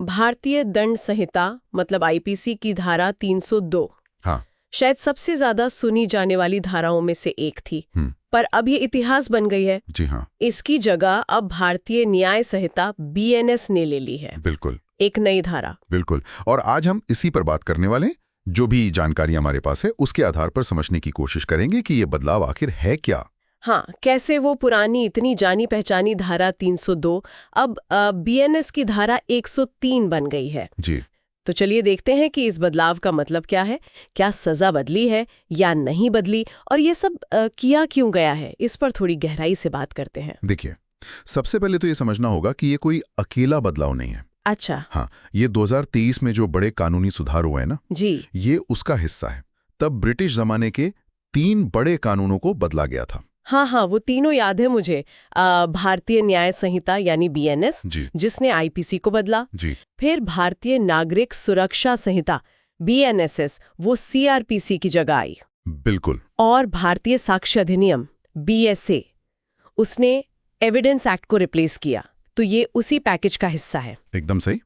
भारतीय दंड संहिता मतलब आईपीसी की धारा 302 हाँ। शायद सबसे ज्यादा सुनी जाने वाली धाराओं में से एक थी, पर अब ये इतिहास बन गई है। जी हाँ। इसकी जगह अब भारतीय न्याय संहिता बीएनएस ने ले ली है। बिल्कुल, एक नई धारा। बिल्कुल। और आज हम इसी पर बात करने वाले हैं। जो भी जानकारी हमारे पास है उसके आधार पर समझने की कोशिश करेंगे कि ये बदलाव आखिर है क्या। हाँ, कैसे वो पुरानी इतनी जानी पहचानी धारा 302 अब बीएनएस की धारा 103 बन गई है। जी। तो चलिए देखते हैं कि इस बदलाव का मतलब क्या है, क्या सजा बदली है या नहीं बदली, और ये सब किया क्यों गया है, इस पर थोड़ी गहराई से बात करते हैं। देखिए, सबसे पहले तो ये समझना होगा कि ये कोई अकेला बदलाव नहीं है। अच्छा। हाँ, ये 2023 में जो बड़े कानूनी सुधार हुए हैं ना जी, ये उसका हिस्सा है। तब ब्रिटिश जमाने के 3 बड़े कानूनों को बदला गया था। हाँ, वो तीनों याद है मुझे। भारतीय न्याय संहिता यानी बीएनएस, जिसने आईपीसी को बदला। जी। फिर भारतीय नागरिक सुरक्षा संहिता बीएनएसएस, वो सीआरपीसी की जगह आई। बिल्कुल। और भारतीय साक्ष्य अधिनियम बीएसए, उसने एविडेंस एक्ट को रिप्लेस किया। तो ये उसी पैकेज का हिस्सा है। एकदम सही।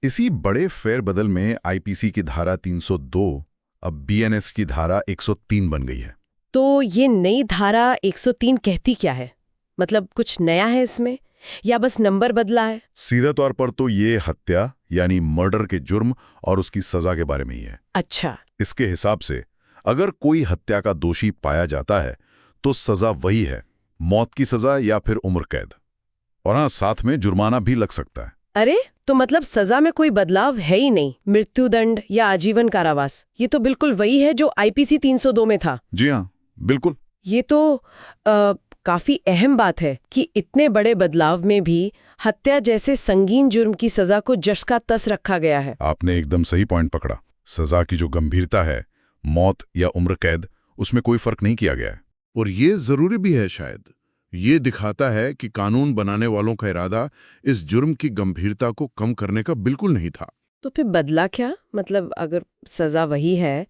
इसी बड़े फेरबदल में आईपीसी की धारा 302 अब बीएनएस की धारा 103 बन गई है। तो ये नई धारा 103 कहती क्या है? मतलब कुछ नया है इसमें या बस नंबर बदला है? सीधे तौर पर तो ये हत्या यानी मर्डर के जुर्म और उसकी सजा के बारे में ही है। अच्छा। इसके हिसाब से अगर कोई हत्या का दोषी पाया जाता है तो सजा वही है, मौत की सजा या फिर उम्र कैद। और हाँ, साथ में जुर्माना भी लग सकता है। अरे, तो मतलब सजा में कोई बदलाव है ही नहीं, मृत्युदंड या आजीवन कारावास, ये तो बिल्कुल वही है जो आईपीसी 302 में था। जी हाँ, बिल्कुल। ये तो काफी अहम बात है कि इतने बड़े बदलाव में भी हत्या जैसे संगीन जुर्म की सजा को जस का तस रखा गया है। आपने एकदम सही पॉइंट पकड़ा। सजा की जो गंभीरता है, मौत या उम्र कैद, उसमें कोई फर्क नहीं किया गया है। और ये जरूरी भी है शायद। ये दिखाता है कि कानून बनाने वालों का इरादा इस जुर्म की गंभीरता को कम करने का बिल्कुल नहीं था। तो फिर बदला क्या? मतलब अगर सजा वही है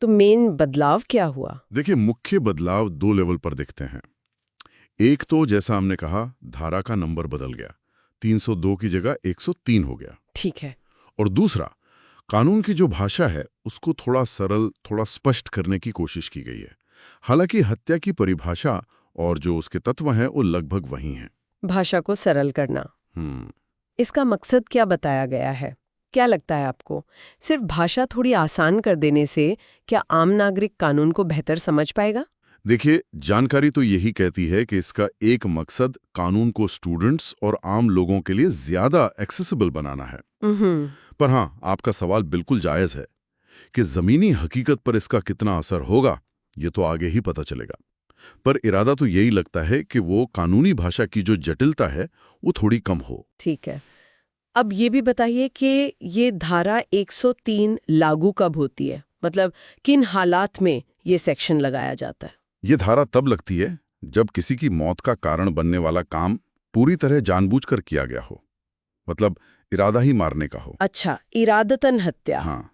तो मेन बदलाव क्या हुआ? देखिए, मुख्य बदलाव 2 लेवल पर दिखते हैं। एक तो जैसा हमने कहा, धारा का नंबर बदल गया, 302 की जगह 103 हो गया। ठीक है। और दूसरा, कानून की जो भाषा है उसको थोड़ा सरल, थोड़ा स्पष्ट करने की कोशिश की गई है। हालांकि हत्या की परिभाषा और जो उसके तत्व हैं वो लगभग वही हैं। भाषा को सरल करना, इसका मकसद क्या बताया गया है? क्या लगता है आपको, सिर्फ भाषा थोड़ी आसान कर देने से क्या आम नागरिक कानून को बेहतर समझ पाएगा? देखिए, जानकारी तो यही कहती है कि इसका एक मकसद कानून को स्टूडेंट्स और आम लोगों के लिए ज्यादा एक्सेसिबल बनाना है। पर हाँ, आपका सवाल बिल्कुल जायज है कि जमीनी हकीकत पर इसका कितना असर होगा ये तो आगे ही पता चलेगा। पर इरादा तो यही लगता है कि वो कानूनी भाषा की जो जटिलता है वो थोड़ी कम हो। ठीक है। अब ये भी बताइए कि ये धारा 103 लागू कब होती है? मतलब किन हालात में ये सेक्शन लगाया जाता है? ये धारा तब लगती है जब किसी की मौत का कारण बनने वाला काम पूरी तरह जानबूझकर किया गया हो, मतलब इरादा ही मारने का हो। अच्छा, इरादतन हत्या। हाँ,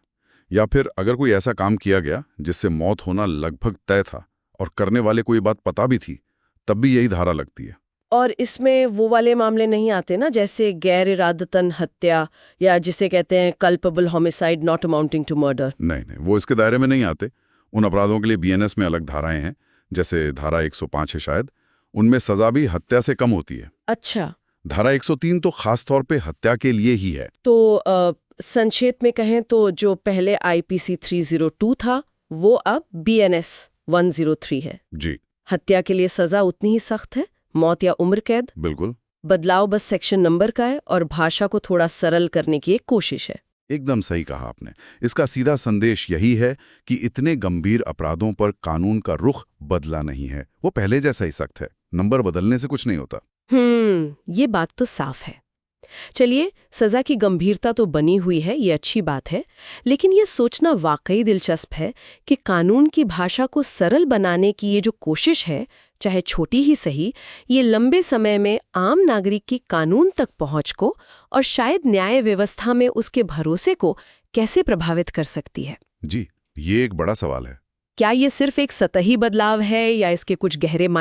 या फिर अगर कोई ऐसा काम किया गया जिससे मौत होना लगभग तय था और करने वाले को ये बात पता भी थी, तब भी यही धारा लगती है। और इसमें वो वाले मामले नहीं आते ना, जैसे गैर इरादतन हत्या या जिसे कहते हैं culpable homicide not amounting to murder? नहीं, वो इसके दायरे में नहीं आते। उन अपराधों के लिए बीएनएस में अलग धाराएं हैं, जैसे धारा 105 है शायद, उनमें सजा भी हत्या से कम होती है। अच्छा। धारा 103 तो खास तौर पे हत्या के लिए ही है। तो संक्षेप में कहें तो जो पहले आईपीसी 302 था वो अब बीएनएस 103 है। जी। हत्या के लिए सजा उतनी ही सख्त है, मौत या उम्र कैद। बिल्कुल। बदलाव बस सेक्शन नंबर का है और भाषा को थोड़ा सरल करने की एक कोशिश है। एकदम सही कहा आपने। इसका सीधा संदेश यही है कि इतने गंभीर अपराधों पर कानून का रुख बदला नहीं है, वो पहले जैसा ही सख्त है। नंबर बदलने से कुछ नहीं होता। ये बात तो साफ है। चलिए, सजा की गंभीरता तो बनी हुई है, ये अच्छी बात है, लेकिन ये सोचना वाकई दिलचस्प है कि कानून की भाषा को सरल बनाने की ये जो कोशिश है, चाहे छोटी ही सही, ये लंबे समय में आम नागरिक की कानून तक पहुंच को और शायद न्याय व्यवस्था में उसके भरोसे को कैसे प्रभावित कर सकती है। जी, ये एक बड़ा सवाल है। क्या ये सिर्फ एक सतही बदलाव है या इसके कुछ गहरे